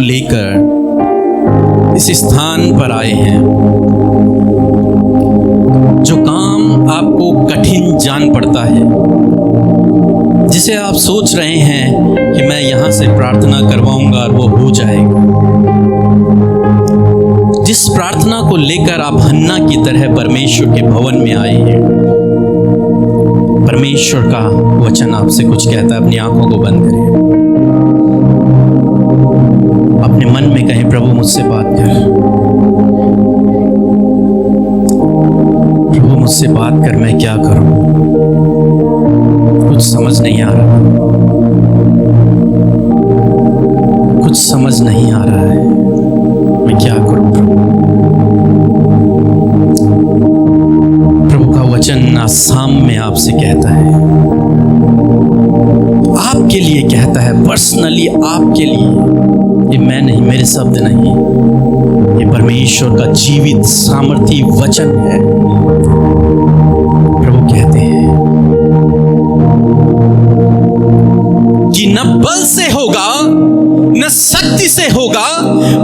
लेकर इस स्थान पर आए हैं। जो काम आपको कठिन जान पड़ता है, जिसे आप सोच रहे हैं कि मैं यहाँ से प्रार्थना करवाऊंगा और वो हो जाएगा, जिस प्रार्थना को लेकर आप हन्ना की तरह परमेश्वर के भवन में आए हैं, परमेश्वर का वचन आपसे कुछ कहता है। अपनी आंखों को बंद करें, अपने मन में कहें, प्रभु मुझसे बात कर, प्रभु मुझसे बात कर, मैं क्या करूं, कुछ समझ नहीं आ रहा, कुछ समझ नहीं आ रहा है, मैं क्या करूं प्रभु। प्रभु का वचन आसाम में आपसे कहता है, आपके लिए कहता है, पर्सनली आपके लिए। ये मैं नहीं, मेरे शब्द नहीं, ये परमेश्वर का जीवित सामर्थी वचन है। प्रभु कहते हैं कि न बल से होगा न शक्ति से होगा,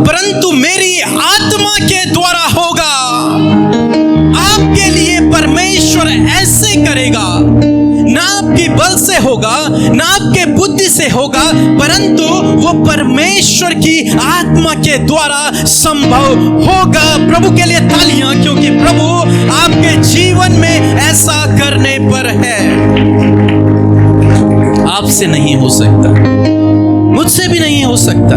परंतु मेरी आत्मा के द्वारा होगा। आपके लिए परमेश्वर ऐसे करेगा, ना आपकी बल से होगा, ना आपके बुद्धि से होगा, परंतु वो परमेश्वर की आत्मा के द्वारा संभव होगा। प्रभु के लिए तालियां, क्योंकि प्रभु आपके जीवन में ऐसा करने पर है। आपसे नहीं हो सकता, मुझसे भी नहीं हो सकता,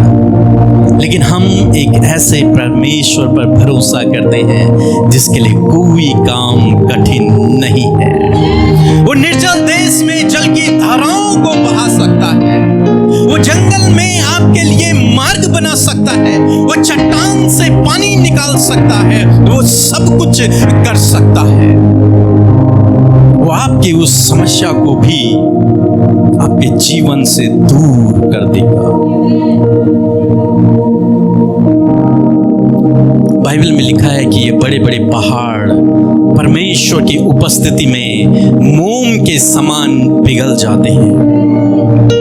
लेकिन हम एक ऐसे परमेश्वर पर भरोसा करते हैं जिसके लिए कोई काम कठिन नहीं है। वो निर्जल देश में जल की धाराओं को बहा सकता है, वो जंगल में आपके लिए मार्ग बना सकता है, वो चट्टान से पानी निकाल सकता है, वो सब कुछ कर सकता है। वो आपकी उस समस्या को भी आपके जीवन से दूर कर देगा। बाइबल में लिखा है कि ये बड़े बड़े पहाड़ परमेश्वर की उपस्थिति में मोम के समान पिघल जाते हैं।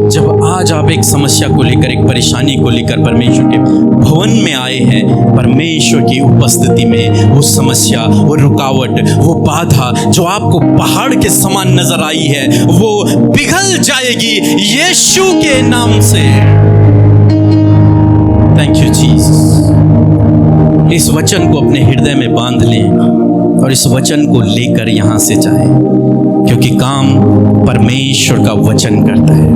जब आज आप एक समस्या को लेकर, एक परेशानी को लेकर परमेश्वर के भवन में आए हैं, परमेश्वर की उपस्थिति में वो समस्या, वो रुकावट, वो बाधा जो आपको पहाड़ के समान नजर आई है, वो पिघल जाएगी यीशु के नाम से। Thank you Jesus. इस वचन को अपने हृदय में बांध लें और इस वचन को लेकर यहां से जाएं, क्योंकि काम परमेश्वर का वचन करता है,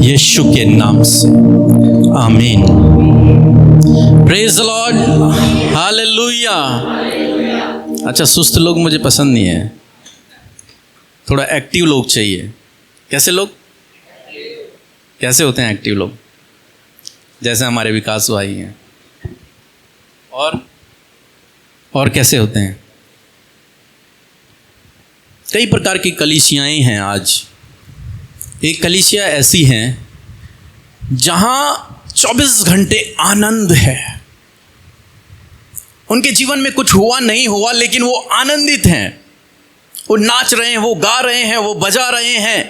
यीशु के नाम से। आमीन। Praise the Lord, hallelujah. अच्छा, सुस्त लोग मुझे पसंद नहीं है, थोड़ा एक्टिव लोग चाहिए। कैसे लोग, कैसे होते हैं एक्टिव लोग? जैसे हमारे विकास भाई हैं। और कैसे होते हैं? कई प्रकार की कलीसियाएं हैं आज। एक कलीसिया ऐसी है जहां 24 घंटे आनंद है। उनके जीवन में कुछ हुआ नहीं हुआ, लेकिन वो आनंदित हैं। वो नाच रहे हैं, वो गा रहे हैं, वो बजा रहे हैं,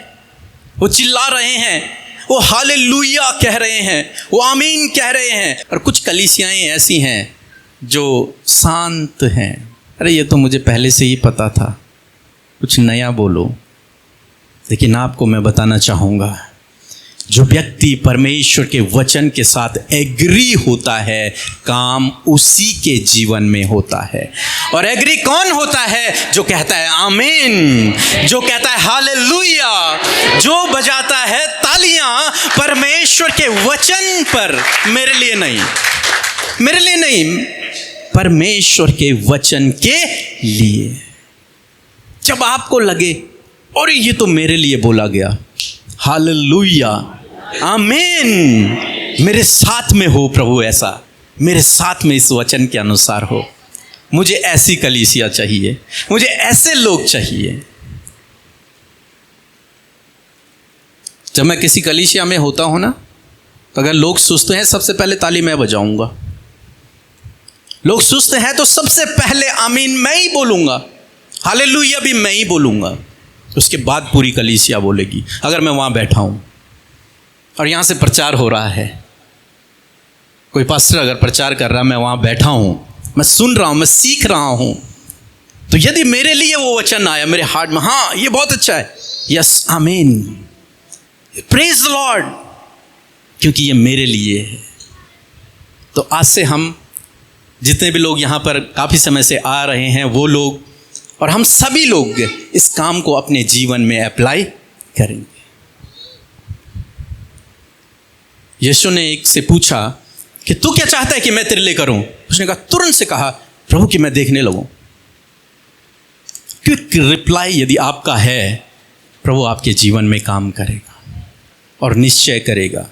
वो चिल्ला रहे हैं, वो हालेलुया कह रहे हैं, वो आमीन कह रहे हैं। और कुछ कलीसियाएं ऐसी हैं जो शांत हैं। अरे ये तो मुझे पहले से ही पता था, कुछ नया बोलो। लेकिन आपको मैं बताना चाहूँगा, जो व्यक्ति परमेश्वर के वचन के साथ एग्री होता है, काम उसी के जीवन में होता है। और एग्री कौन होता है? जो कहता है आमीन, जो कहता है हालेलुया, जो बजाता है तालियां परमेश्वर के वचन पर। मेरे लिए नहीं, मेरे लिए नहीं, परमेश्वर के वचन के लिए। जब आपको लगे और ये तो मेरे लिए बोला गया, हालेलुया, आमीन, मेरे साथ में हो प्रभु, ऐसा मेरे साथ में इस वचन के अनुसार हो। मुझे ऐसी कलीसिया चाहिए, मुझे ऐसे लोग चाहिए। जब मैं किसी कलीसिया में होता हूं ना, तो अगर लोग सुस्त हैं, सबसे पहले ताली मैं बजाऊंगा। लोग सुस्त हैं तो सबसे पहले आमीन मैं ही बोलूंगा, हालेलुया भी मैं ही बोलूंगा। उसके बाद पूरी कलीसिया बोलेगी। अगर मैं वहाँ बैठा हूँ और यहाँ से प्रचार हो रहा है कोई पास्टर अगर प्रचार कर रहा, मैं वहाँ बैठा हूँ, मैं सुन रहा हूँ, मैं सीख रहा हूँ, तो यदि मेरे लिए वो वचन आया मेरे हार्ट में, हाँ ये बहुत अच्छा है, यस आमीन, प्रेज द लॉर्ड, क्योंकि ये मेरे लिए है। तो आज से हम जितने भी लोग यहाँ पर काफ़ी समय से आ रहे हैं, वो लोग और हम सभी लोग इस काम को अपने जीवन में अप्लाई करेंगे। यीशु ने एक से पूछा कि तू क्या चाहता है कि मैं तेरे लिए करूं? उसने कहा, तुरंत से कहा, प्रभु कि मैं देखने लगूं। क्विक रिप्लाई यदि आपका है, प्रभु आपके जीवन में काम करेगा और निश्चय करेगा।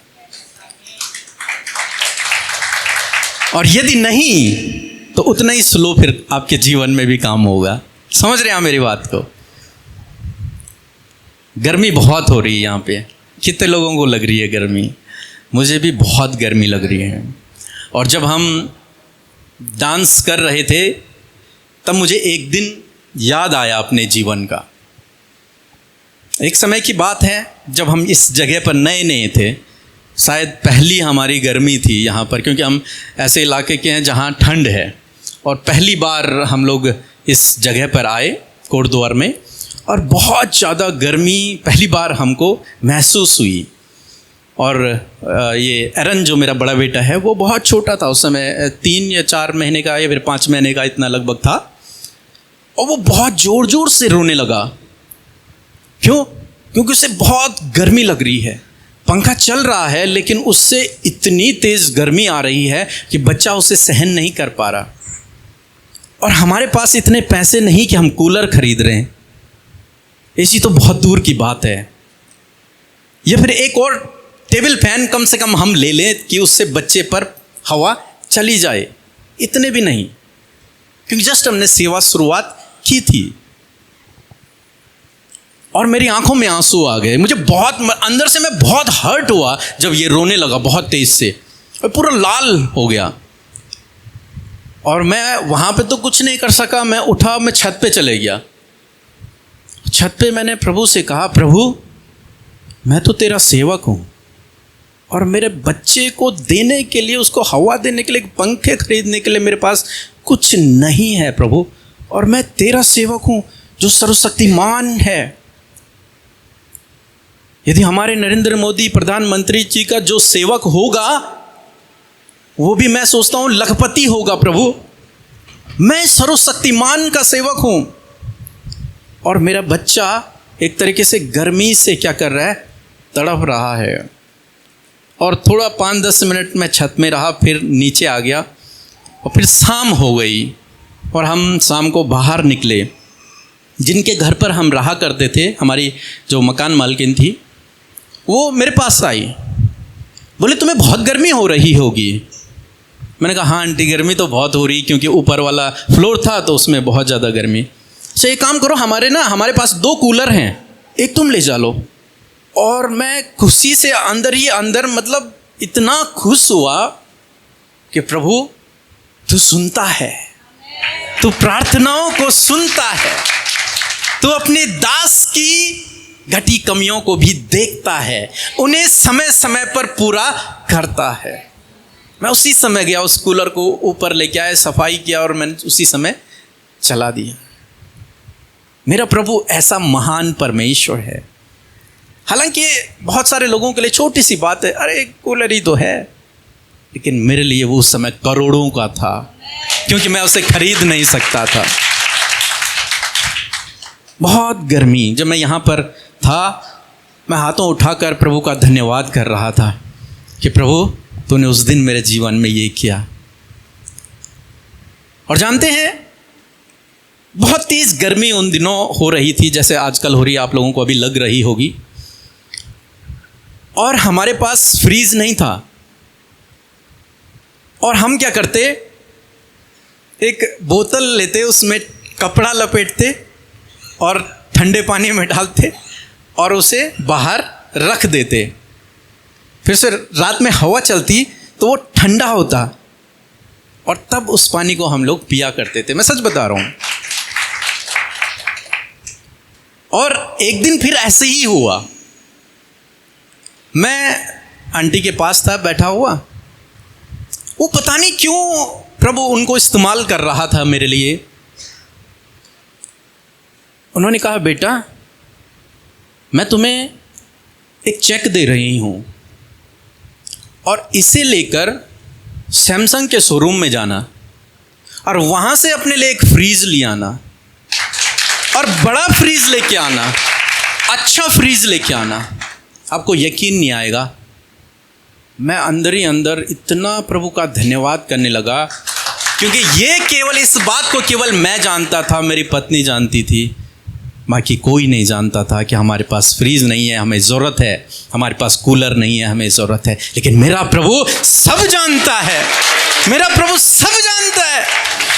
और यदि नहीं तो उतना ही स्लो फिर आपके जीवन में भी काम होगा। समझ रहे हैं मेरी बात को? गर्मी बहुत हो रही है यहाँ पे, कितने लोगों को लग रही है गर्मी? मुझे भी बहुत गर्मी लग रही है। और जब हम डांस कर रहे थे तब मुझे एक दिन याद आया अपने जीवन का। एक समय की बात है जब हम इस जगह पर नए नए थे, शायद पहली हमारी गर्मी थी यहाँ पर, क्योंकि हम ऐसे इलाके के हैं जहाँ ठंड है। और पहली बार हम लोग इस जगह पर आए कोटद्वार में, और बहुत ज़्यादा गर्मी पहली बार हमको महसूस हुई। और ये एरन जो मेरा बड़ा बेटा है वो बहुत छोटा था उस समय, 3 या 4 महीने का या फिर 5 महीने का इतना लगभग था, और वो बहुत ज़ोर ज़ोर से रोने लगा। क्यों? क्योंकि उसे बहुत गर्मी लग रही है। पंखा चल रहा है लेकिन उससे इतनी तेज़ गर्मी आ रही है कि बच्चा उसे सहन नहीं कर पा रहा। और हमारे पास इतने पैसे नहीं कि हम कूलर खरीद रहे हैं, एसी तो बहुत दूर की बात है, या फिर एक और टेबल फैन कम से कम हम ले लें कि उससे बच्चे पर हवा चली जाए, इतने भी नहीं, क्योंकि जस्ट हमने सेवा शुरुआत की थी। और मेरी आंखों में आंसू आ गए, मुझे बहुत अंदर से मैं बहुत हर्ट हुआ जब ये रोने लगा बहुत तेज से, और पूरा लाल हो गया। और मैं वहाँ पे तो कुछ नहीं कर सका, मैं उठा, मैं छत पे चले गया। छत पे मैंने प्रभु से कहा, प्रभु मैं तो तेरा सेवक हूँ, और मेरे बच्चे को देने के लिए, उसको हवा देने के लिए, पंखे खरीदने के लिए मेरे पास कुछ नहीं है प्रभु, और मैं तेरा सेवक हूँ जो सर्वशक्तिमान है। यदि हमारे नरेंद्र मोदी प्रधानमंत्री जी का जो सेवक होगा वो भी मैं सोचता हूँ लखपति होगा प्रभु, मैं सर्वशक्तिमान का सेवक हूँ। और मेरा बच्चा एक तरीके से गर्मी से क्या कर रहा है, तड़प रहा है। और थोड़ा 5-10 मिनट में छत में रहा, फिर नीचे आ गया, और फिर शाम हो गई और हम शाम को बाहर निकले। जिनके घर पर हम रहा करते थे, हमारी जो मकान मालकिन थी, वो मेरे पास आई, बोले तुम्हें बहुत गर्मी हो रही होगी। मैंने कहा हाँ आंटी गर्मी तो बहुत हो रही, क्योंकि ऊपर वाला फ्लोर था तो उसमें बहुत ज़्यादा गर्मी। अच्छा एक काम करो, हमारे पास 2 कूलर हैं, एक तुम ले जा लो। और मैं खुशी से अंदर ही अंदर मतलब इतना खुश हुआ कि प्रभु तू सुनता है, तू प्रार्थनाओं को सुनता है, तू अपने दास की घटी कमियों को भी देखता है, उन्हें समय समय पर पूरा करता है। मैं उसी समय गया, उस कूलर को ऊपर लेके आया, सफाई किया, और मैंने उसी समय चला दिया। मेरा प्रभु ऐसा महान परमेश्वर है। हालांकि बहुत सारे लोगों के लिए छोटी सी बात है, अरे कूलर ही तो है, लेकिन मेरे लिए वो उस समय करोड़ों का था, क्योंकि मैं उसे खरीद नहीं सकता था। बहुत गर्मी, जब मैं यहाँ पर था मैं हाथों उठाकर प्रभु का धन्यवाद कर रहा था कि प्रभु तूने उस दिन मेरे जीवन में ये किया। और जानते हैं बहुत तेज गर्मी उन दिनों हो रही थी, जैसे आजकल हो रही है, आप लोगों को अभी लग रही होगी। और हमारे पास फ्रीज नहीं था, और हम क्या करते, एक बोतल लेते, उसमें कपड़ा लपेटते और ठंडे पानी में डालते और उसे बाहर रख देते। फिर से रात में हवा चलती तो वो ठंडा होता, और तब उस पानी को हम लोग पिया करते थे। मैं सच बता रहा हूँ। और एक दिन फिर ऐसे ही हुआ, मैं आंटी के पास था बैठा हुआ, वो पता नहीं क्यों प्रभु उनको इस्तेमाल कर रहा था मेरे लिए। उन्होंने कहा, बेटा मैं तुम्हें एक चेक दे रही हूँ और इसे लेकर सैमसंग के शोरूम में जाना और वहाँ से अपने लिए एक फ्रीज ले आना और बड़ा फ्रीज लेके आना, अच्छा फ्रीज लेके आना। आपको यकीन नहीं आएगा, मैं अंदर ही अंदर इतना प्रभु का धन्यवाद करने लगा, क्योंकि ये केवल इस बात को केवल मैं जानता था, मेरी पत्नी जानती थी, बाकी कोई नहीं जानता था कि हमारे पास फ्रीज नहीं है, हमें ज़रूरत है, हमारे पास कूलर नहीं है, हमें ज़रूरत है। लेकिन मेरा प्रभु सब जानता है, मेरा प्रभु सब जानता है,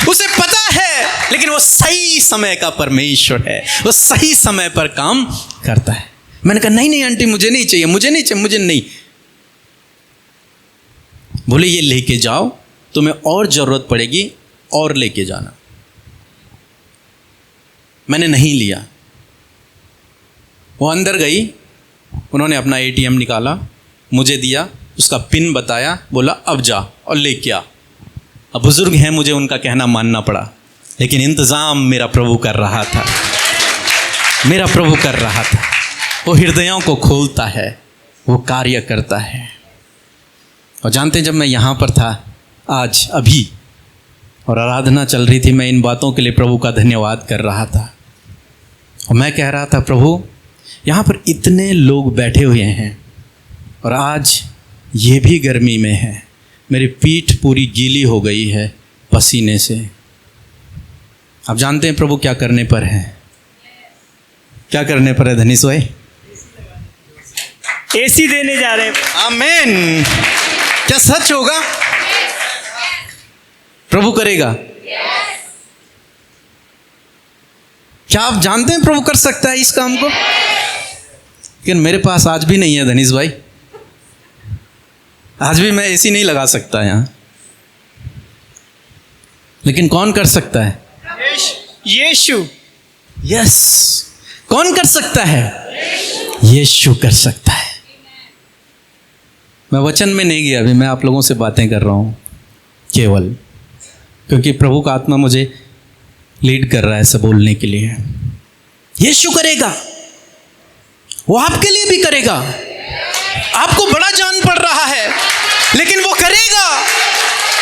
उसे पता है, लेकिन वो सही समय का परमेश्वर है, वो सही समय पर काम करता है। मैंने कहा, नहीं नहीं आंटी, मुझे नहीं चाहिए, मुझे नहीं चाहिए, मुझे नहीं। बोले, ये लेके जाओ, तुम्हें और ज़रूरत पड़ेगी और लेके जाना। मैंने नहीं लिया। वो अंदर गई, उन्होंने अपना एटीएम निकाला, मुझे दिया, उसका पिन बताया, बोला अब जा और लेके आ। अब बुजुर्ग हैं, मुझे उनका कहना मानना पड़ा, लेकिन इंतज़ाम मेरा प्रभु कर रहा था, मेरा प्रभु कर रहा था। वो हृदयों को खोलता है, वो कार्य करता है। और जानते हैं, जब मैं यहाँ पर था आज अभी और आराधना चल रही थी, मैं इन बातों के लिए प्रभु का धन्यवाद कर रहा था और मैं कह रहा था, प्रभु यहाँ पर इतने लोग बैठे हुए हैं और आज ये भी गर्मी में है, मेरी पीठ पूरी गीली हो गई है पसीने से। आप जानते हैं प्रभु क्या करने पर है, क्या करने पर है धनीश भाई? एसी देने जा रहे हैं। आमीन। क्या सच होगा? प्रभु करेगा। क्या आप जानते हैं प्रभु कर सकता है इस काम को? लेकिन मेरे पास आज भी नहीं है धनीश भाई, आज भी मैं एसी नहीं लगा सकता यहाँ। लेकिन कौन कर सकता है? यीशु। यस, कौन कर सकता है? यीशु कर सकता है। मैं वचन में नहीं गया, अभी मैं आप लोगों से बातें कर रहा हूँ केवल, क्योंकि प्रभु का आत्मा मुझे लीड कर रहा है ऐसा बोलने के लिए। यीशु करेगा, वो आपके लिए भी करेगा। आपको बड़ा जान पड़ रहा है, लेकिन वो करेगा।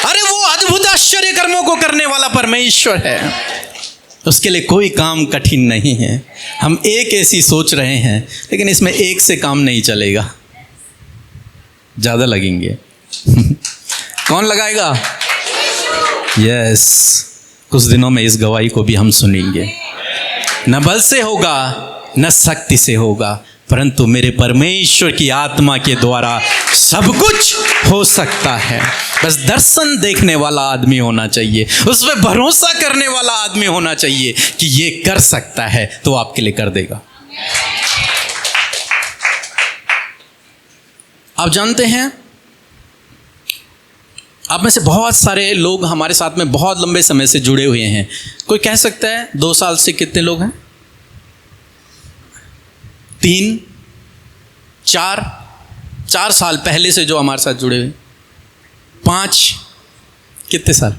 अरे वो अद्भुत आश्चर्य कर्मों को करने वाला परमेश्वर है, उसके लिए कोई काम कठिन नहीं है। हम एक ऐसी सोच रहे हैं, लेकिन इसमें एक से काम नहीं चलेगा, ज़्यादा लगेंगे। कौन लगाएगा? यस, कुछ दिनों में इस गवाही को भी हम सुनेंगे। न बल से होगा, न शक्ति से होगा, परंतु मेरे परमेश्वर की आत्मा के द्वारा सब कुछ हो सकता है। बस दर्शन देखने वाला आदमी होना चाहिए, उस पर भरोसा करने वाला आदमी होना चाहिए कि ये कर सकता है, तो आपके लिए कर देगा। आप जानते हैं, आप में से बहुत सारे लोग हमारे साथ में बहुत लंबे समय से जुड़े हुए हैं। कोई कह सकता है 2 साल से कितने लोग हैं? 3, 4 साल पहले से जो हमारे साथ जुड़े हुए। 5, कितने साल?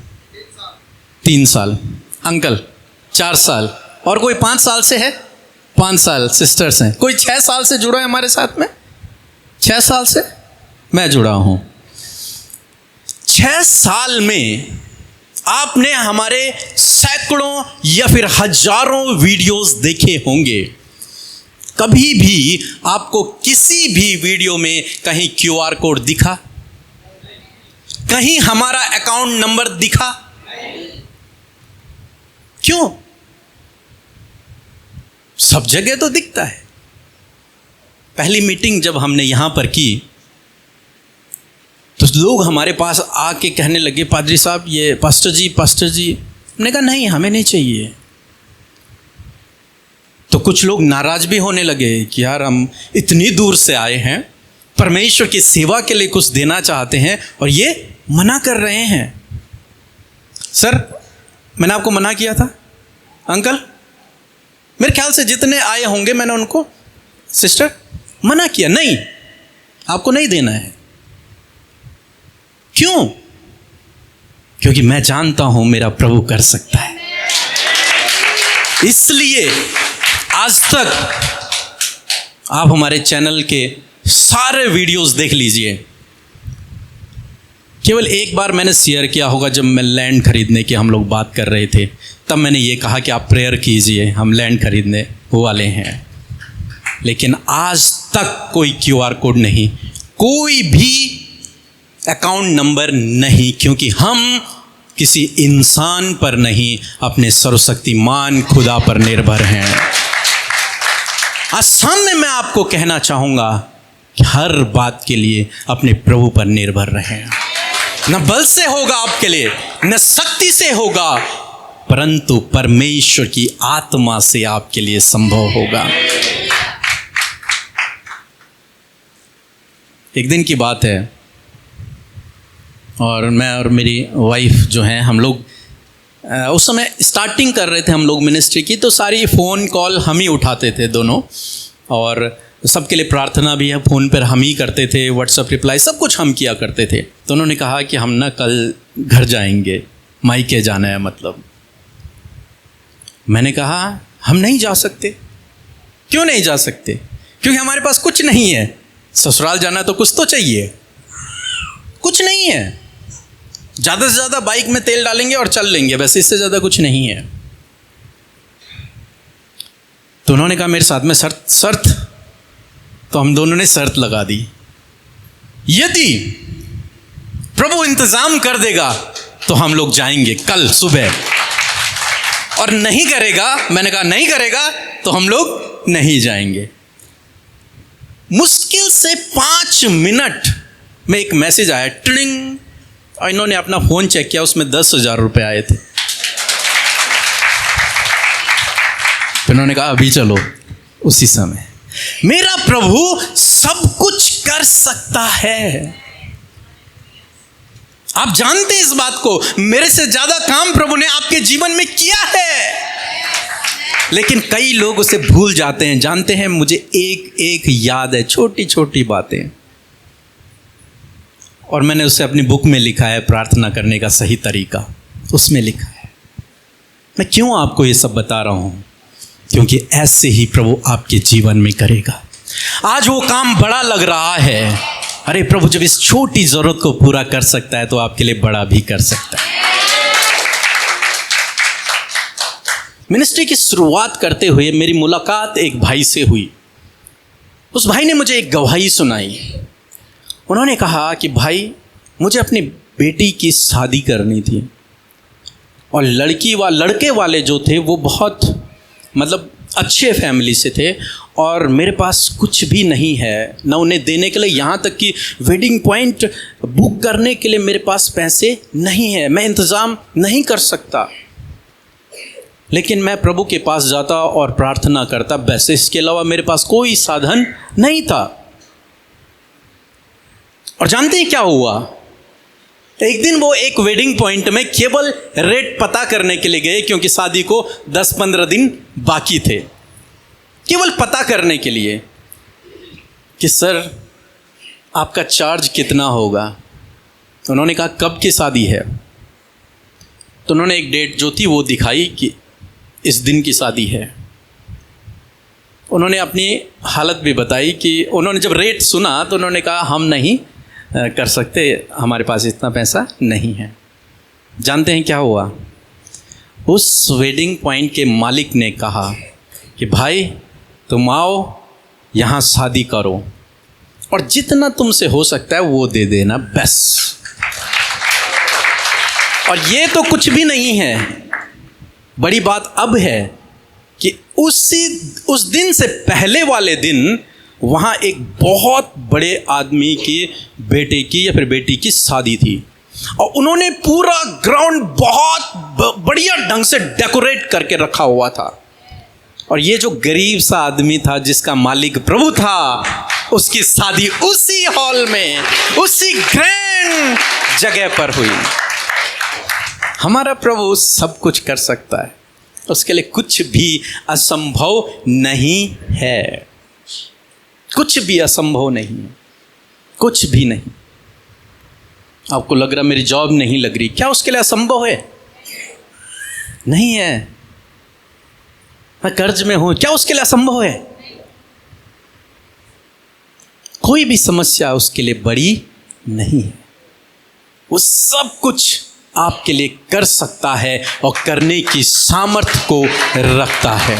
3 साल। अंकल 4 साल। और कोई 5 साल से है? 5 साल सिस्टर्स हैं। कोई 6 साल से जुड़ा है हमारे साथ में? 6 साल से मैं जुड़ा हूँ। 6 साल में आपने हमारे सैकड़ों या फिर हजारों वीडियोस देखे होंगे। कभी भी आपको किसी भी वीडियो में कहीं QR कोड दिखा? कहीं हमारा अकाउंट नंबर दिखा? क्यों? सब जगह तो दिखता है। पहली मीटिंग जब हमने यहां पर की तो लोग हमारे पास आके कहने लगे, पादरी साहब ये पास्टर जी। हमने कहा नहीं, हमें नहीं चाहिए। तो कुछ लोग नाराज भी होने लगे कि यार हम इतनी दूर से आए हैं, परमेश्वर की सेवा के लिए कुछ देना चाहते हैं और ये मना कर रहे हैं। सर, मैंने आपको मना किया था? अंकल, मेरे ख्याल से जितने आए होंगे मैंने उनको, सिस्टर, मना किया, नहीं आपको नहीं देना है। क्यों? क्योंकि मैं जानता हूं मेरा प्रभु कर सकता है। इसलिए आज तक आप हमारे चैनल के सारे वीडियोस देख लीजिए। केवल एक बार मैंने शेयर किया होगा, जब मैं लैंड खरीदने की हम लोग बात कर रहे थे, तब मैंने ये कहा कि आप प्रेयर कीजिए, हम लैंड खरीदने वाले हैं। लेकिन आज तक कोई QR कोड नहीं, कोई भी अकाउंट नंबर नहीं, क्योंकि हम किसी इंसान पर नहीं, अपने सर्वशक्तिमान खुदा पर निर्भर हैं। आज सामने मैं आपको कहना चाहूँगा कि हर बात के लिए अपने प्रभु पर निर्भर रहें। न बल से होगा आपके लिए, न शक्ति से होगा, परंतु परमेश्वर की आत्मा से आपके लिए संभव होगा। एक दिन की बात है, और मैं और मेरी वाइफ जो हैं, हम लोग उस समय स्टार्टिंग कर रहे थे हम लोग मिनिस्ट्री की, तो सारी फ़ोन कॉल हम ही उठाते थे दोनों, और सबके लिए प्रार्थना भी है फ़ोन पर हम ही करते थे, व्हाट्सएप रिप्लाई सब कुछ हम किया करते थे। तो उन्होंने कहा कि हम ना कल घर जाएंगे, मायके जाना है मतलब। मैंने कहा हम नहीं जा सकते। क्यों नहीं जा सकते? क्योंकि हमारे पास कुछ नहीं है। ससुराल जाना तो कुछ तो चाहिए, कुछ नहीं है। ज़्यादा से ज़्यादा बाइक में तेल डालेंगे और चल लेंगे, बस इससे ज़्यादा कुछ नहीं है। तो उन्होंने कहा मेरे साथ में शर्त। तो हम दोनों ने शर्त लगा दी, यदि प्रभु इंतजाम कर देगा तो हम लोग जाएंगे कल सुबह, और नहीं करेगा, मैंने कहा नहीं करेगा तो हम लोग नहीं जाएंगे। मुश्किल से 5 मिनट में एक मैसेज आया, ट्रिंग, और इन्होंने अपना फ़ोन चेक किया, उसमें 10,000 रुपये आए थे। तो इन्होंने कहा अभी चलो। उसी समय मेरा प्रभु सब कुछ कर सकता है। आप जानते हैं इस बात को, मेरे से ज़्यादा काम प्रभु ने आपके जीवन में किया है। लेकिन कई लोग उसे भूल जाते हैं। जानते हैं, मुझे एक याद है, छोटी छोटी बातें, और मैंने उसे अपनी बुक में लिखा है, प्रार्थना करने का सही तरीका उसमें लिखा है। मैं क्यों आपको ये सब बता रहा हूँ? क्योंकि ऐसे ही प्रभु आपके जीवन में करेगा। आज वो काम बड़ा लग रहा है, अरे प्रभु जब इस छोटी ज़रूरत को पूरा कर सकता है तो आपके लिए बड़ा भी कर सकता है। मिनिस्ट्री की शुरुआत करते हुए मेरी मुलाकात एक भाई से हुई। उस भाई ने मुझे एक गवाही सुनाई। उन्होंने कहा कि भाई मुझे अपनी बेटी की शादी करनी थी, और लड़के वाले जो थे वो बहुत मतलब अच्छे फैमिली से थे, और मेरे पास कुछ भी नहीं है, ना उन्हें देने के लिए, यहाँ तक कि वेडिंग पॉइंट बुक करने के लिए मेरे पास पैसे नहीं है, मैं इंतज़ाम नहीं कर सकता। लेकिन मैं प्रभु के पास जाता और प्रार्थना करता, वैसे इसके अलावा मेरे पास कोई साधन नहीं था। और जानते हैं क्या हुआ? एक दिन वो एक वेडिंग पॉइंट में केवल रेट पता करने के लिए गए, क्योंकि शादी को 10-15 दिन बाकी थे। केवल पता करने के लिए कि सर आपका चार्ज कितना होगा। उन्होंने कहा कब की शादी है? तो उन्होंने एक डेट जो थी वो दिखाई कि इस दिन की शादी है। उन्होंने अपनी हालत भी बताई कि उन्होंने जब रेट सुना तो उन्होंने कहा हम नहीं कर सकते, हमारे पास इतना पैसा नहीं है। जानते हैं क्या हुआ? उस वेडिंग पॉइंट के मालिक ने कहा कि भाई तुम आओ यहाँ शादी करो, और जितना तुमसे हो सकता है वो दे देना बस। और ये तो कुछ भी नहीं है, बड़ी बात अब है कि उस दिन से पहले वाले दिन वहाँ एक बहुत बड़े आदमी की बेटे की या फिर बेटी की शादी थी, और उन्होंने पूरा ग्राउंड बहुत बढ़िया ढंग से डेकोरेट करके रखा हुआ था। और ये जो गरीब सा आदमी था जिसका मालिक प्रभु था, उसकी शादी उसी हॉल में, उसी ग्रैंड जगह पर हुई। हमारा प्रभु सब कुछ कर सकता है, उसके लिए कुछ भी असंभव नहीं है। कुछ भी असंभव नहीं है, कुछ भी नहीं। आपको लग रहा मेरी जॉब नहीं लग रही, क्या उसके लिए असंभव है? नहीं है। मैं कर्ज में हूं, क्या उसके लिए असंभव है? कोई भी समस्या उसके लिए बड़ी नहीं है। वो सब कुछ आपके लिए कर सकता है और करने की सामर्थ्य को रखता है।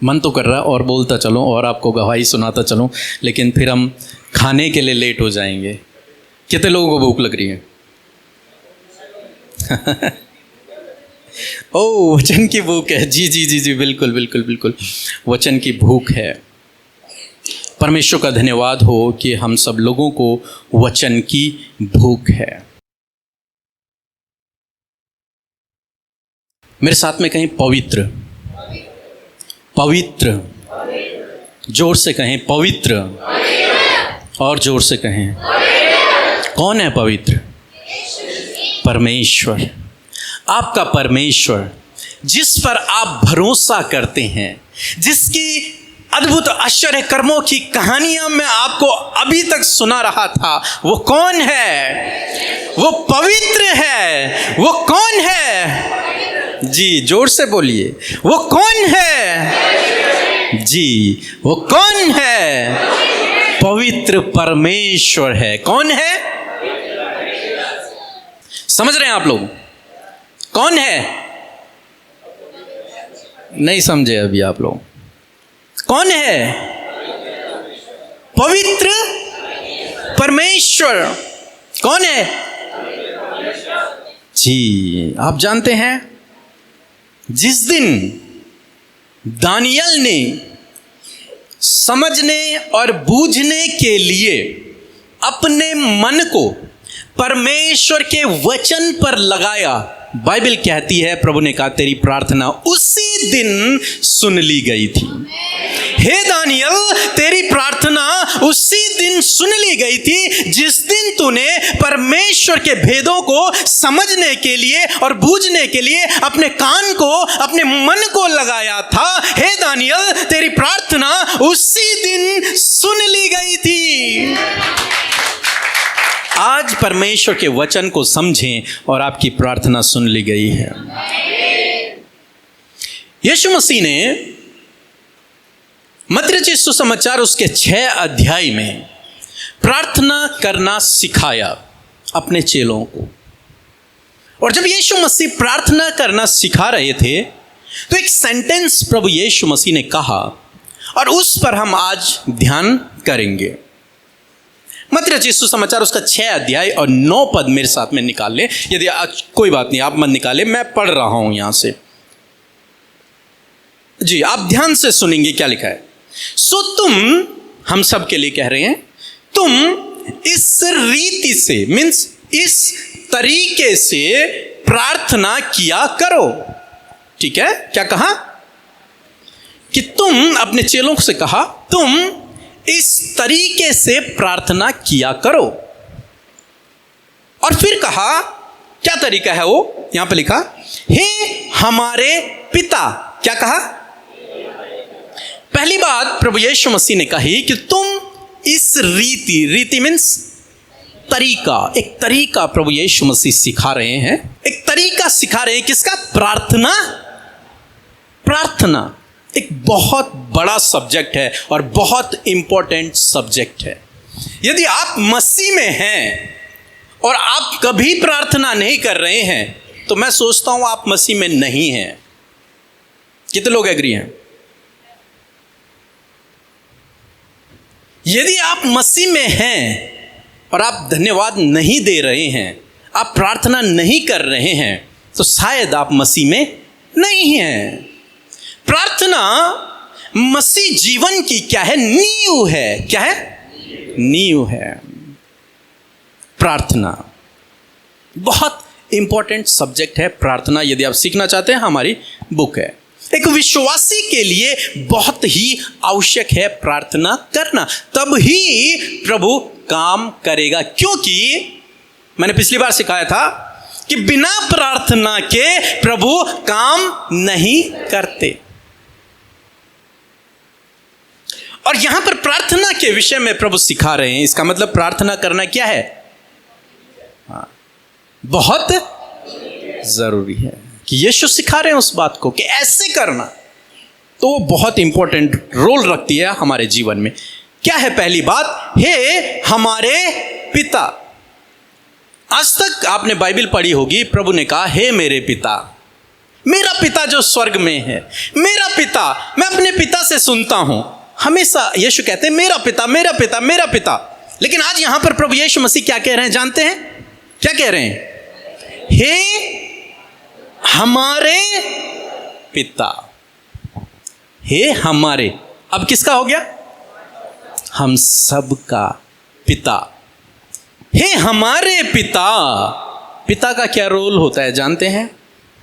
मन तो कर रहा है और बोलता चलूं और आपको गवाही सुनाता चलूं, लेकिन फिर हम खाने के लिए लेट हो जाएंगे। कितने लोगों को भूख लग रही है? ओ, वचन की भूख है। जी जी जी जी, बिल्कुल बिल्कुल बिल्कुल, वचन की भूख है। परमेश्वर का धन्यवाद हो कि हम सब लोगों को वचन की भूख है। मेरे साथ में कहें पवित्र। पवित्र, जोर से कहें पवित्र। और जोर से कहें। कौन है पवित्र? परमेश्वर, आपका परमेश्वर, जिस पर आप भरोसा करते हैं, जिसकी अद्भुत आश्चर्य कर्मों की कहानियां मैं आपको अभी तक सुना रहा था, वो कौन है? वो पवित्र है। वो कौन है? जी, जोर से बोलिए, वो कौन है? जी, वो कौन है? पवित्र परमेश्वर है। कौन है? समझ रहे हैं आप लोग? कौन है? नहीं समझे अभी आप लोग? कौन है? पवित्र परमेश्वर। कौन है? जी, आप जानते हैं, जिस दिन दानियल ने समझने और बूझने के लिए अपने मन को परमेश्वर के वचन पर लगाया, बाइबल कहती है, प्रभु ने कहा तेरी प्रार्थना उसी दिन सुन ली गई थी। हे दानियल, तेरी प्रार्थना उसी दिन सुन ली गई थी जिस दिन तूने परमेश्वर के भेदों को समझने के लिए और बूझने के लिए अपने कान को, अपने मन को लगाया था। हे दानियल, तेरी प्रार्थना उसी दिन सुन ली गई थी। आज परमेश्वर के वचन को समझें और आपकी प्रार्थना सुन ली गई है। यीशु मसीह ने मत्ती रचित सुसमाचार उसके 6 अध्याय में प्रार्थना करना सिखाया अपने चेलों को। और जब यीशु मसीह प्रार्थना करना सिखा रहे थे तो एक सेंटेंस प्रभु यीशु मसीह ने कहा और उस पर हम आज ध्यान करेंगे। मत्ती रचित सुसमाचार उसका 6 अध्याय और 9 पद मेरे साथ में निकाल ले। यदि आज कोई बात नहीं, आप मत निकाले, मैं पढ़ रहा हूं यहां से। जी, आप ध्यान से सुनेंगे क्या लिखा है। सो तुम, हम सब के लिए कह रहे हैं, तुम इस रीति से, मीन्स इस तरीके से प्रार्थना किया करो। ठीक है, क्या कहा? कि तुम, अपने चेलों से कहा, तुम इस तरीके से प्रार्थना किया करो। और फिर कहा, क्या तरीका है वो? यहां पे लिखा, हे हमारे पिता। क्या कहा? पहली बात प्रभु यीशु मसीह ने कही कि तुम इस रीति, रीति मीन्स तरीका, एक तरीका प्रभु यीशु मसीह सिखा रहे हैं। एक तरीका सिखा रहे हैं, किसका? प्रार्थना। प्रार्थना एक बहुत बड़ा सब्जेक्ट है और बहुत इंपॉर्टेंट सब्जेक्ट है। यदि आप मसीह में हैं और आप कभी प्रार्थना नहीं कर रहे हैं तो मैं सोचता हूं आप मसीह में नहीं हैं। कितने लोग एग्री हैं? यदि आप मसीह में हैं और आप धन्यवाद नहीं दे रहे हैं, आप प्रार्थना नहीं कर रहे हैं, तो शायद आप मसीह में नहीं हैं। प्रार्थना मसीह जीवन की क्या है? नींव है। क्या है? नींव है। प्रार्थना बहुत इंपॉर्टेंट सब्जेक्ट है। प्रार्थना यदि आप सीखना चाहते हैं, हमारी बुक है। एक विश्वासी के लिए बहुत ही आवश्यक है प्रार्थना करना, तब ही प्रभु काम करेगा। क्योंकि मैंने पिछली बार सिखाया था कि बिना प्रार्थना के प्रभु काम नहीं करते। और यहां पर प्रार्थना के विषय में प्रभु सिखा रहे हैं। इसका मतलब प्रार्थना करना क्या है? हाँ, बहुत जरूरी है कि यीशु सिखा रहे हैं उस बात को कि ऐसे करना, तो वो बहुत इंपॉर्टेंट रोल रखती है हमारे जीवन में। क्या है पहली बात? हे हमारे पिता। आज तक आपने बाइबल पढ़ी होगी, प्रभु ने कहा हे मेरे पिता, मेरा पिता जो स्वर्ग में है, मेरा पिता। मैं अपने पिता से सुनता हूं, हमेशा यीशु कहते हैं मेरा पिता, मेरा पिता, मेरा पिता। लेकिन आज यहां पर प्रभु यीशु मसीह क्या कह रहे हैं जानते हैं? क्या कह रहे हैं? हे हमारे पिता। हे हमारे, अब किसका हो गया? हम सब का पिता। हे हमारे पिता। पिता का क्या रोल होता है जानते हैं?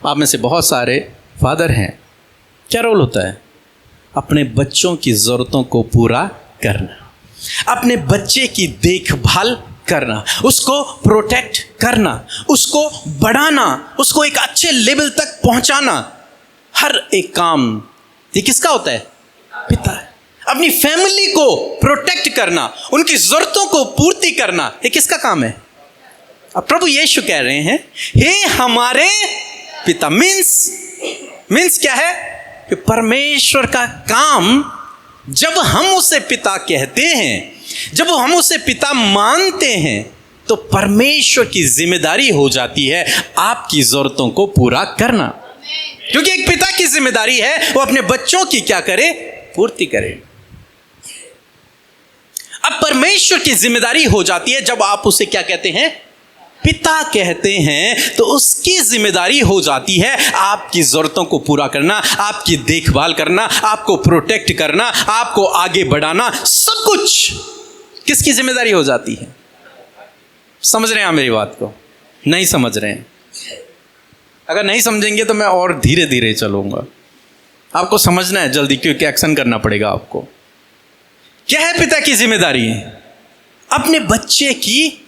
आप में से बहुत सारे फादर हैं। क्या रोल होता है? अपने बच्चों की ज़रूरतों को पूरा करना, अपने बच्चे की देखभाल करना, उसको प्रोटेक्ट करना, उसको बढ़ाना, उसको एक अच्छे लेवल तक पहुंचाना। हर एक काम ये किसका होता है? पिता है। अपनी फैमिली को प्रोटेक्ट करना, उनकी जरूरतों को पूर्ति करना, ये किसका काम है? अब प्रभु यीशु कह रहे हैं हे हमारे पिता। मीन्स क्या है? कि परमेश्वर का काम, जब हम उसे पिता कहते हैं, जब हम उसे पिता मानते हैं, तो परमेश्वर की जिम्मेदारी हो जाती है आपकी जरूरतों को पूरा करना। क्योंकि एक पिता की जिम्मेदारी है वो अपने बच्चों की क्या करे? पूर्ति करे। अब परमेश्वर की जिम्मेदारी हो जाती है जब आप उसे क्या कहते हैं? पिता कहते हैं, तो उसकी जिम्मेदारी हो जाती है आपकी जरूरतों को पूरा करना, आपकी देखभाल करना, आपको प्रोटेक्ट करना, आपको आगे बढ़ाना। सब कुछ किसकी जिम्मेदारी हो जाती है? समझ रहे हैं आप मेरी बात को? नहीं समझ रहे हैं? अगर नहीं समझेंगे तो मैं और धीरे धीरे चलूंगा। आपको समझना है जल्दी, क्योंकि एक्शन करना पड़ेगा आपको। क्या है पिता की जिम्मेदारी? अपने बच्चे की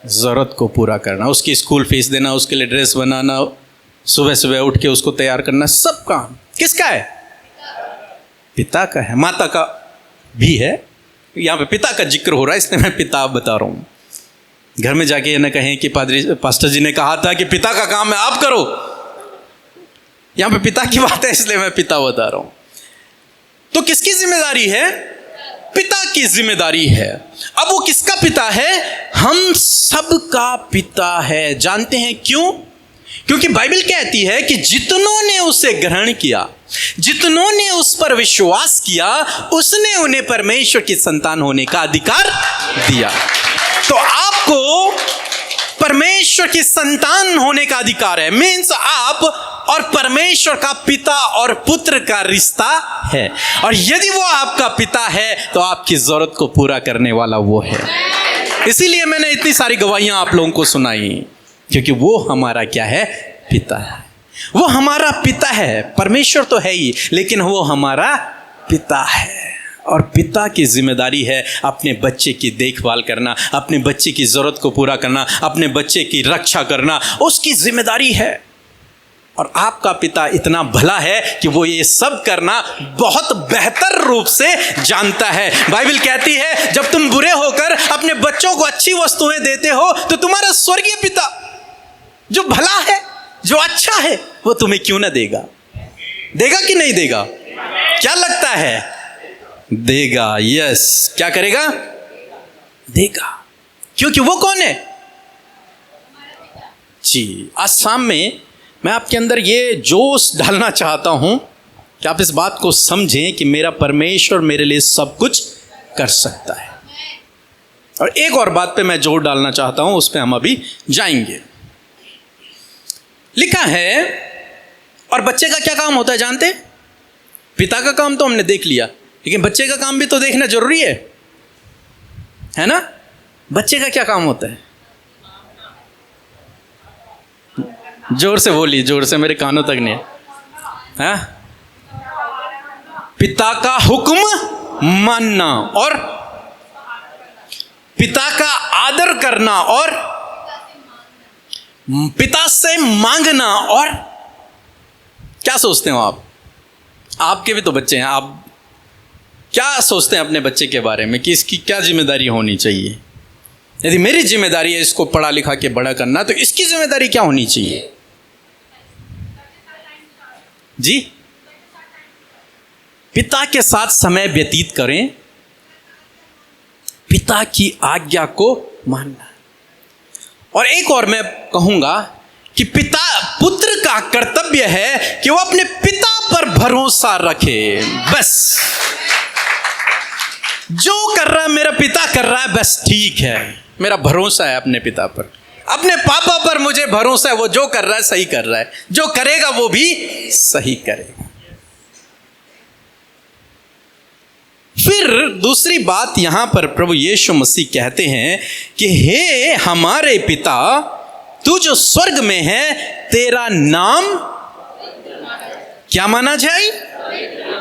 जरूरत को पूरा करना, उसकी स्कूल फीस देना, उसके लिए ड्रेस बनाना, सुबह सुबह उठ के उसको तैयार करना। सब काम किसका है? पिता का है। माता का भी है। यहाँ पे पिता का जिक्र हो रहा है, इसलिए मैं पिता बता रहा हूँ। घर में जाके ये ना कहें कि पास्टर जी ने कहा था कि पिता का काम है आप करो। यहाँ पे पिता की बात है, इसलिए मैं पिता बता रहा हूँ। तो किसकी जिम्मेदारी है? पिता की जिम्मेदारी है। अब वो किसका पिता है? हम सब का पिता है। जानते हैं क्यों? क्योंकि बाइबल कहती है कि जितनों ने उसे ग्रहण किया, जितनों ने उस पर विश्वास किया, उसने उन्हें परमेश्वर की संतान होने का अधिकार दिया। तो आपको परमेश्वर की संतान होने का अधिकार है। मीन्स आप और परमेश्वर का पिता और पुत्र का रिश्ता है। और यदि वो आपका पिता है तो आपकी जरूरत को पूरा करने वाला वो है। इसीलिए मैंने इतनी सारी गवाहियां आप लोगों को सुनाई, क्योंकि वो हमारा क्या है? पिता है। वो हमारा पिता है। परमेश्वर तो है ही, लेकिन वो हमारा पिता है। और पिता की जिम्मेदारी है अपने बच्चे की देखभाल करना, अपने बच्चे की ज़रूरत को पूरा करना, अपने बच्चे की रक्षा करना, उसकी जिम्मेदारी है। और आपका पिता इतना भला है कि वो ये सब करना बहुत बेहतर रूप से जानता है। बाइबल कहती है जब तुम बुरे होकर अपने बच्चों को अच्छी वस्तुएं देते हो, तो तुम्हारा स्वर्गीय पिता जो भला है, जो अच्छा है, वो तुम्हें क्यों ना देगा? देगा कि नहीं देगा? क्या लगता है? देगा। यस, क्या करेगा? देगा। क्योंकि वो कौन है? जी। आज शाम में मैं आपके अंदर ये जोश डालना चाहता हूं कि आप इस बात को समझें कि मेरा परमेश्वर मेरे लिए सब कुछ कर सकता है। और एक और बात पे मैं जोर डालना चाहता हूं, उस पे हम अभी जाएंगे। लिखा है, और बच्चे का क्या काम होता है जानते? पिता का काम तो हमने देख लिया, लेकिन बच्चे का काम भी तो देखना जरूरी है ना? बच्चे का क्या काम होता है? जोर से बोलिए, जोर से, मेरे कानों तक नहीं है। पिता का हुक्म मानना और पिता का आदर करना और पिता से मांगना। और क्या सोचते हो आप? आपके भी तो बच्चे हैं, आप क्या सोचते हैं अपने बच्चे के बारे में कि इसकी क्या जिम्मेदारी होनी चाहिए? यदि मेरी जिम्मेदारी है इसको पढ़ा लिखा के बड़ा करना, तो इसकी जिम्मेदारी क्या होनी चाहिए? जी, पिता के साथ समय व्यतीत करें, पिता की आज्ञा को मानना। और एक और मैं कहूंगा कि पुत्र का कर्तव्य है कि वो अपने पिता पर भरोसा रखे। बस जो कर रहा है मेरा पिता कर रहा है, बस ठीक है, मेरा भरोसा है अपने पिता पर, अपने पापा पर मुझे भरोसा है, वो जो कर रहा है सही कर रहा है, जो करेगा वो भी सही करेगा। फिर दूसरी बात यहां पर प्रभु यीशु मसीह कहते हैं कि हे हमारे पिता, तू जो स्वर्ग में है, तेरा नाम क्या माना जाए।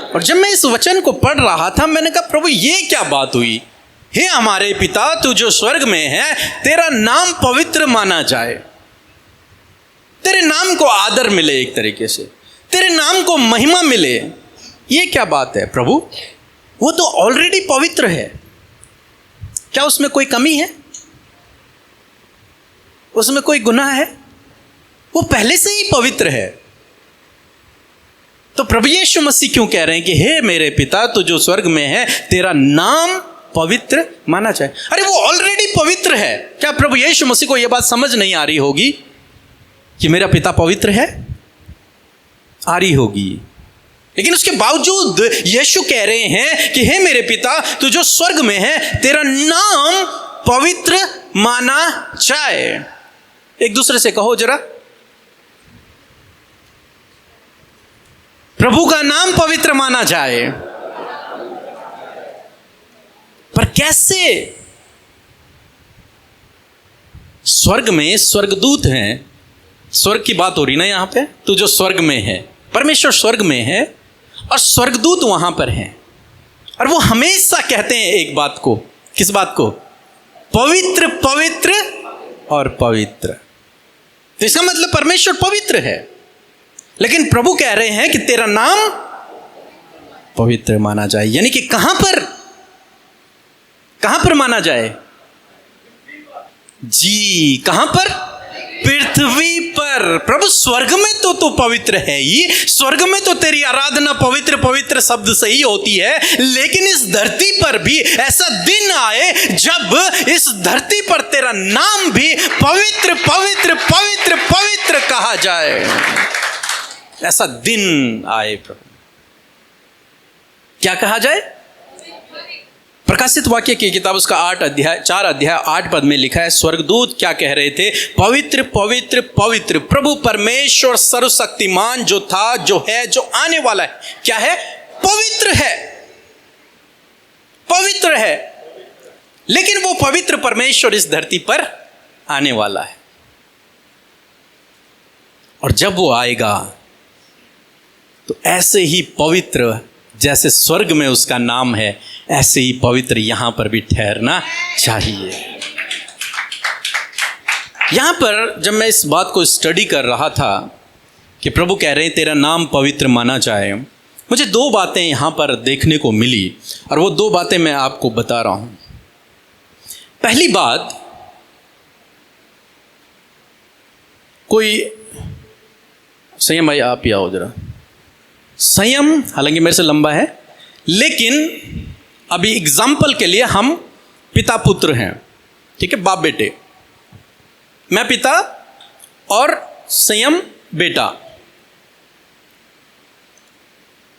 और जब मैं इस वचन को पढ़ रहा था, मैंने कहा प्रभु ये क्या बात हुई? हे हमारे पिता, तू जो स्वर्ग में है, तेरा नाम पवित्र माना जाए, तेरे नाम को आदर मिले, एक तरीके से तेरे नाम को महिमा मिले। ये क्या बात है प्रभु? वो तो ऑलरेडी पवित्र है, क्या उसमें कोई कमी है? उसमें कोई गुनाह है? वो पहले से ही पवित्र है। तो प्रभु यीशु मसीह क्यों कह रहे हैं कि हे मेरे पिता, तू जो स्वर्ग में है, तेरा नाम पवित्र माना जाए? अरे वो ऑलरेडी पवित्र है। क्या प्रभु यीशु मसीह को यह बात समझ नहीं आ रही होगी कि मेरा पिता पवित्र है? आ रही होगी, लेकिन उसके बावजूद यीशु कह रहे हैं कि हे मेरे पिता, तू जो स्वर्ग में है, तेरा नाम पवित्र माना जाए। एक दूसरे से कहो जरा, प्रभु का नाम पवित्र माना जाए। पर कैसे? स्वर्ग में स्वर्गदूत हैं, स्वर्ग की बात हो रही ना यहां पे। तू जो स्वर्ग में है, परमेश्वर स्वर्ग में है और स्वर्गदूत वहां पर हैं, और वो हमेशा कहते हैं एक बात को। किस बात को? पवित्र पवित्र और पवित्र। तो इसका मतलब परमेश्वर पवित्र है, लेकिन प्रभु कह रहे हैं कि तेरा नाम पवित्र माना जाए। यानी कि कहां पर माना जाए? जी, कहां पर? पृथ्वी पर। प्रभु स्वर्ग में तो पवित्र है ही, स्वर्ग में तो तेरी आराधना पवित्र पवित्र शब्द से ही होती है, लेकिन इस धरती पर भी ऐसा दिन आए जब इस धरती पर तेरा नाम भी पवित्र पवित्र पवित्र पवित्र कहा जाए। ऐसा दिन आए प्रभु। क्या कहा जाए? प्रकाशित वाक्य की किताब उसका 4 अध्याय 8 पद में लिखा है, स्वर्गदूत क्या कह रहे थे? पवित्र पवित्र पवित्र प्रभु परमेश्वर सर्वशक्तिमान, जो था, जो है, जो आने वाला है। क्या है? पवित्र है, पवित्र है। लेकिन वो पवित्र परमेश्वर इस धरती पर आने वाला है, और जब वो आएगा तो ऐसे ही पवित्र जैसे स्वर्ग में उसका नाम है, ऐसे ही पवित्र यहां पर भी ठहरना चाहिए। यहां पर जब मैं इस बात को स्टडी कर रहा था कि प्रभु कह रहे हैं तेरा नाम पवित्र माना जाए, मुझे 2 बातें यहां पर देखने को मिली, और वो 2 बातें मैं आपको बता रहा हूं। पहली बात, कोई संयम भाई आप ही आओ जरा। संयम हालांकि मेरे से लंबा है, लेकिन अभी एग्जाम्पल के लिए हम पिता पुत्र हैं, ठीक है, बाप बेटे। मैं पिता और संयम बेटा।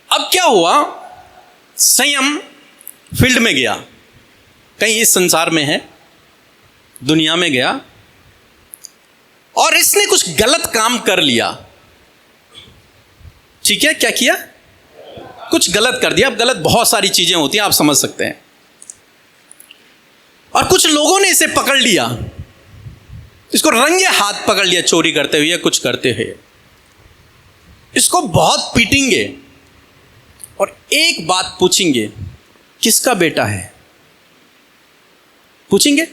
अब क्या हुआ? संयम फील्ड में गया, कहीं इस संसार में है, दुनिया में गया, और इसने कुछ गलत काम कर लिया। ठीक है, क्या किया? कुछ गलत कर दिया। अब गलत बहुत सारी चीजें होती हैं, आप समझ सकते हैं। और कुछ लोगों ने इसे पकड़ लिया, इसको रंगे हाथ पकड़ लिया, चोरी करते हुए या कुछ करते हुए। इसको बहुत पीटेंगे और एक बात पूछेंगे, किसका बेटा है? पूछेंगे।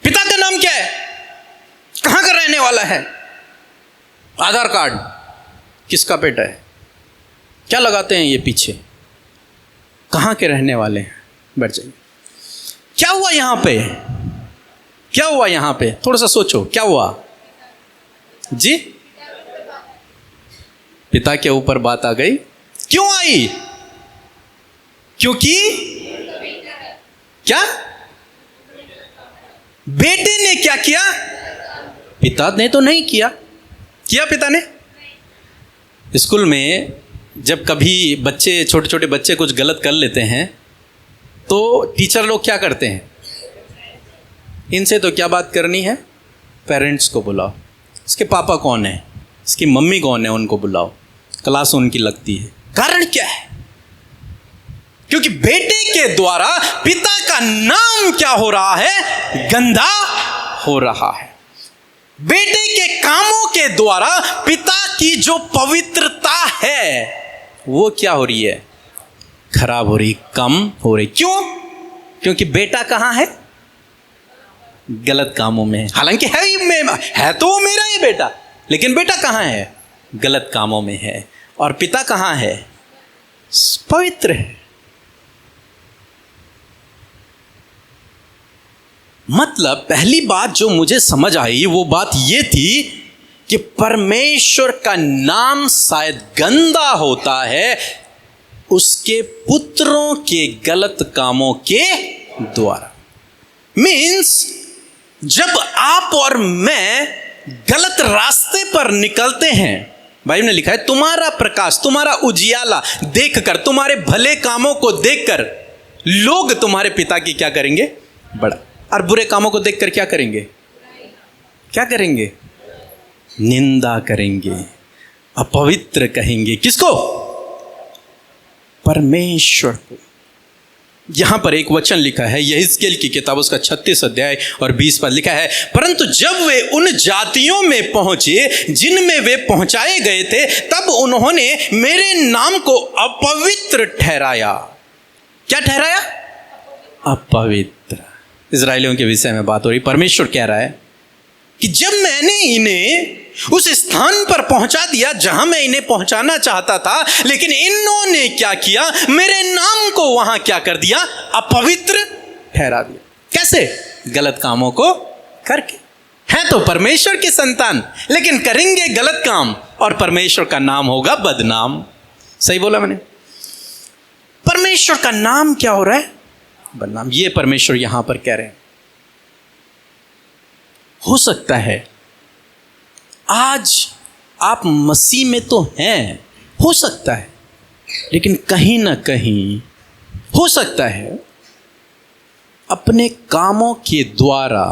पिता का नाम क्या है? कहां का रहने वाला है? आधार कार्ड। किसका बेटा है? क्या लगाते हैं ये पीछे? कहाँ के रहने वाले हैं? बैठ जाइए। क्या हुआ यहाँ पे? क्या हुआ यहाँ पे? थोड़ा सा सोचो, क्या हुआ जी? पिता के ऊपर बात आ गई। क्यों आई? क्योंकि क्या बेटे ने क्या किया? पिता ने तो नहीं किया। किया पिता ने? स्कूल में जब कभी बच्चे, छोटे छोटे बच्चे कुछ गलत कर लेते हैं तो टीचर लोग क्या करते हैं? इनसे तो क्या बात करनी है, पेरेंट्स को बुलाओ। इसके पापा कौन है, इसकी मम्मी कौन है, उनको बुलाओ, क्लास उनकी लगती है। कारण क्या है? क्योंकि बेटे के द्वारा पिता का नाम क्या हो रहा है? गंदा हो रहा है। बेटे के कामों के द्वारा पिता की जो पवित्रता है वो क्या हो रही है? खराब हो रही, कम हो रही। क्यों? क्योंकि बेटा कहाँ है? गलत कामों में है। हालांकि है तो वो मेरा ही बेटा, लेकिन बेटा कहाँ है? गलत कामों में है। और पिता कहाँ है? पवित्र है। मतलब पहली बात जो मुझे समझ आई वो बात ये थी कि परमेश्वर का नाम शायद गंदा होता है उसके पुत्रों के गलत कामों के द्वारा। मीन्स जब आप और मैं गलत रास्ते पर निकलते हैं, बाइबल ने लिखा है तुम्हारा प्रकाश, तुम्हारा उजियाला देखकर, तुम्हारे भले कामों को देखकर लोग तुम्हारे पिता की क्या करेंगे? बड़ा। और बुरे कामों को देखकर क्या करेंगे? क्या करेंगे? निंदा करेंगे, अपवित्र कहेंगे। किसको? परमेश्वर को। यहां पर एक वचन लिखा है, यहेजकेल की किताब उसका 36 अध्याय और 20 पद लिखा है, परंतु जब वे उन जातियों में पहुंचे जिनमें वे पहुंचाए गए थे, तब उन्होंने मेरे नाम को अपवित्र ठहराया। क्या ठहराया? अपवित्र। इजराइलियों के विषय में बात हो रही। परमेश्वर कह रहा है कि जब मैंने इन्हें उस स्थान पर पहुंचा दिया जहां मैं इन्हें पहुंचाना चाहता था, लेकिन इन्होंने क्या किया? मेरे नाम को वहां क्या कर दिया? अपवित्र ठहरा दिया। कैसे? गलत कामों को करके। हैं तो परमेश्वर के संतान, लेकिन करेंगे गलत काम और परमेश्वर का नाम होगा बदनाम। सही बोला मैंने? परमेश्वर का नाम क्या हो रहा है? बदनाम। ये परमेश्वर यहां पर कह रहे हैं। हो सकता है आज आप मसीह में तो हैं, हो सकता है, लेकिन कहीं ना कहीं हो सकता है अपने कामों के द्वारा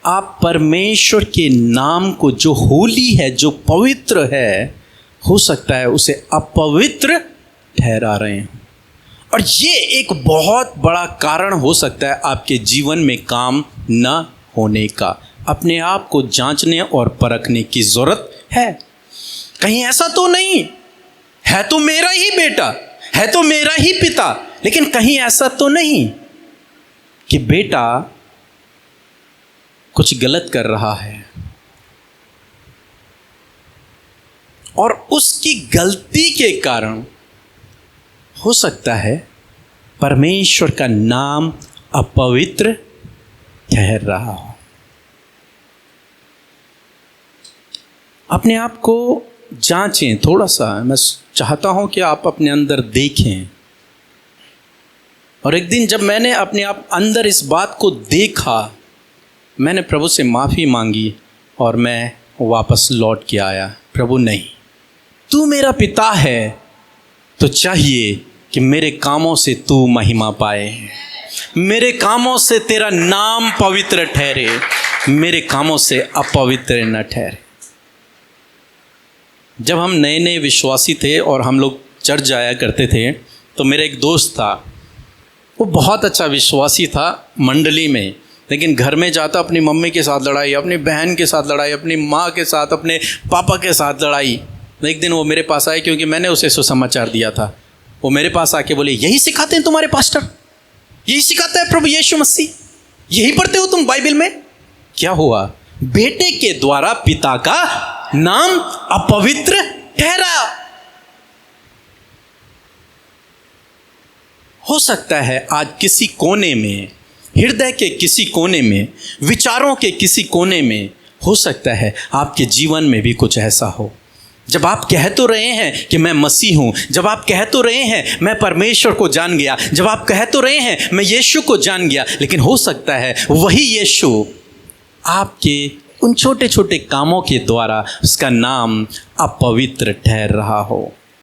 आप परमेश्वर के नाम को, जो होली है, जो पवित्र है, हो सकता है उसे अपवित्र ठहरा रहे हैं। और ये एक बहुत बड़ा कारण हो सकता है आपके जीवन में काम न होने का। अपने आप को जांचने और परखने की जरूरत है। कहीं ऐसा तो नहीं है, तो मेरा ही बेटा है, तो मेरा ही पिता, लेकिन कहीं ऐसा तो नहीं कि बेटा कुछ गलत कर रहा है और उसकी गलती के कारण हो सकता है परमेश्वर का नाम अपवित्र ठहर रहा हो। अपने आप को जांचें थोड़ा सा। मैं चाहता हूं कि आप अपने अंदर देखें। और एक दिन जब मैंने अपने आप अंदर इस बात को देखा, मैंने प्रभु से माफ़ी मांगी और मैं वापस लौट के आया। प्रभु नहीं, तू मेरा पिता है तो चाहिए कि मेरे कामों से तू महिमा पाए, मेरे कामों से तेरा नाम पवित्र ठहरे, मेरे कामों से अपवित्र न ठहरे। जब हम नए नए विश्वासी थे और हम लोग चर्च जाया करते थे, तो मेरा एक दोस्त था, वो बहुत अच्छा विश्वासी था मंडली में, लेकिन घर में जाता अपनी मम्मी के साथ लड़ाई, अपनी बहन के साथ लड़ाई, अपनी माँ के साथ, अपने पापा के साथ लड़ाई। एक दिन वो मेरे पास आए क्योंकि मैंने उसे सुसमाचार दिया था। वो मेरे पास आके बोले, यही सिखाते हैं तुम्हारे पास्टर, यही सिखाता है प्रभु यीशु मसीह, यही पढ़ते हो तुम बाइबल में? क्या हुआ? बेटे के द्वारा पिता का नाम अपवित्र ठहरा। हो सकता है आज किसी कोने में, हृदय के किसी कोने में, विचारों के किसी कोने में, हो सकता है आपके जीवन में भी कुछ ऐसा हो। जब आप कह तो रहे हैं कि मैं मसीह हूँ, जब आप कह तो रहे हैं मैं परमेश्वर को जान गया, जब आप कह तो रहे हैं मैं यीशु को जान गया, लेकिन हो सकता है वही यीशु आपके उन छोटे छोटे कामों के द्वारा उसका नाम अपवित्र ठहर रहा हो।